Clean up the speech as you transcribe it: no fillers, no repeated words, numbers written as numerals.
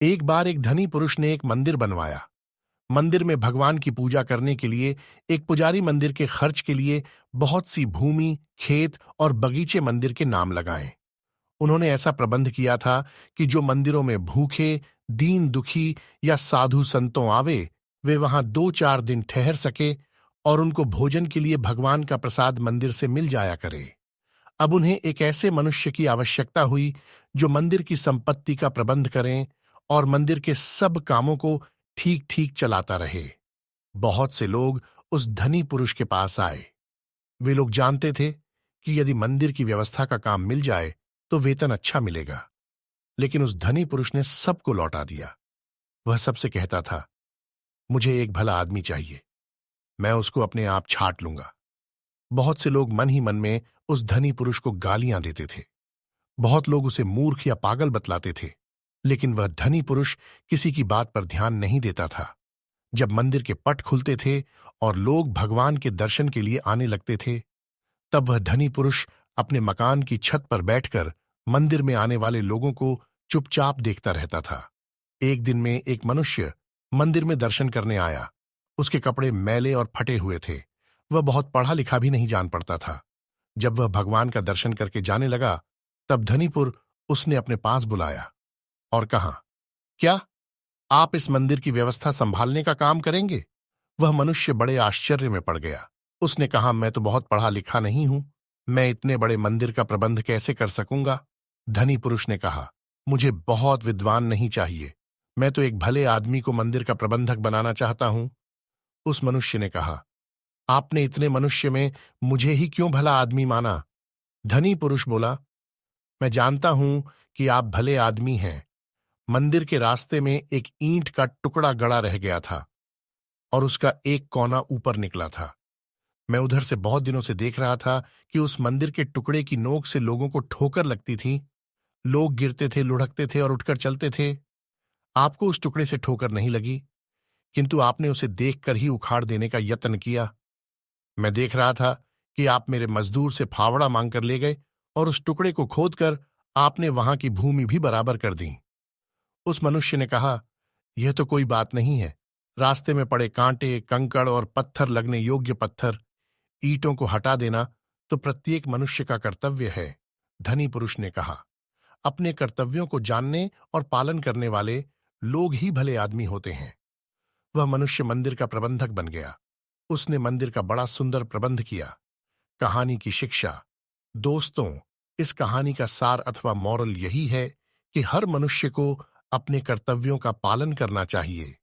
एक बार एक धनी पुरुष ने एक मंदिर बनवाया। मंदिर में भगवान की पूजा करने के लिए एक पुजारी मंदिर के खर्च के लिए बहुत सी भूमि, खेत और बगीचे मंदिर के नाम लगाए। उन्होंने ऐसा प्रबंध किया था कि जो मंदिरों में भूखे, दीन दुखी या साधु संतों आवे, वे वहां 2-4 दिन ठहर सके और उनको भोजन के लिए भगवान का प्रसाद मंदिर से मिल जाया करे। अब उन्हें एक ऐसे मनुष्य की आवश्यकता हुई जो मंदिर की संपत्ति का प्रबंध करें और मंदिर के सब कामों को ठीक ठीक चलाता रहे। बहुत से लोग उस धनी पुरुष के पास आए। वे लोग जानते थे कि यदि मंदिर की व्यवस्था का काम मिल जाए तो वेतन अच्छा मिलेगा। लेकिन उस धनी पुरुष ने सबको लौटा दिया। वह सबसे कहता था, मुझे एक भला आदमी चाहिए, मैं उसको अपने आप छांट लूंगा। बहुत से लोग मन ही मन में उस धनी पुरुष को गालियां देते थे। बहुत लोग उसे मूर्ख या पागल बतलाते थे। लेकिन वह धनी पुरुष किसी की बात पर ध्यान नहीं देता था। जब मंदिर के पट खुलते थे और लोग भगवान के दर्शन के लिए आने लगते थे, तब वह धनी पुरुष अपने मकान की छत पर बैठकर मंदिर में आने वाले लोगों को चुपचाप देखता रहता था। एक दिन में एक मनुष्य मंदिर में दर्शन करने आया। उसके कपड़े मैले और फटे हुए थे। वह बहुत पढ़ा लिखा भी नहीं जान पड़ता था। जब वह भगवान का दर्शन करके जाने लगा, तब धनीपुर उसने अपने पास बुलाया और कहा, क्या आप इस मंदिर की व्यवस्था संभालने का काम करेंगे? वह मनुष्य बड़े आश्चर्य में पड़ गया। उसने कहा, मैं तो बहुत पढ़ा लिखा नहीं हूं, मैं इतने बड़े मंदिर का प्रबंध कैसे कर सकूंगा? धनी पुरुष ने कहा, मुझे बहुत विद्वान नहीं चाहिए, मैं तो एक भले आदमी को मंदिर का प्रबंधक बनाना चाहता हूं। उस मनुष्य ने कहा, आपने इतने मनुष्य में मुझे ही क्यों भला आदमी माना? धनी पुरुष बोला, मैं जानता हूं कि आप भले आदमी हैं। मंदिर के रास्ते में एक ईंट का टुकड़ा गड़ा रह गया था और उसका एक कोना ऊपर निकला था। मैं उधर से बहुत दिनों से देख रहा था कि उस मंदिर के टुकड़े की नोक से लोगों को ठोकर लगती थी। लोग गिरते थे, लुढ़कते थे और उठकर चलते थे। आपको उस टुकड़े से ठोकर नहीं लगी, किंतु आपने उसे देखकर ही उखाड़ देने का यत्न किया। मैं देख रहा था कि आप मेरे मजदूर से फावड़ा मांगकर ले गए और उस टुकड़े को खोदकर आपने वहां की भूमि भी बराबर कर दी। उस मनुष्य ने कहा, यह तो कोई बात नहीं है। रास्ते में पड़े कांटे, कंकड़ और पत्थर लगने योग्य पत्थर, ईंटों को हटा देना तो प्रत्येक मनुष्य का कर्तव्य है। धनी पुरुष ने कहा, अपने कर्तव्यों को जानने और पालन करने वाले लोग ही भले आदमी होते हैं। वह मनुष्य मंदिर का प्रबंधक बन गया। उसने मंदिर का बड़ा सुंदर प्रबंध किया। कहानी की शिक्षा। दोस्तों, इस कहानी का सार अथवा मॉरल यही है कि हर मनुष्य को अपने कर्तव्यों का पालन करना चाहिए।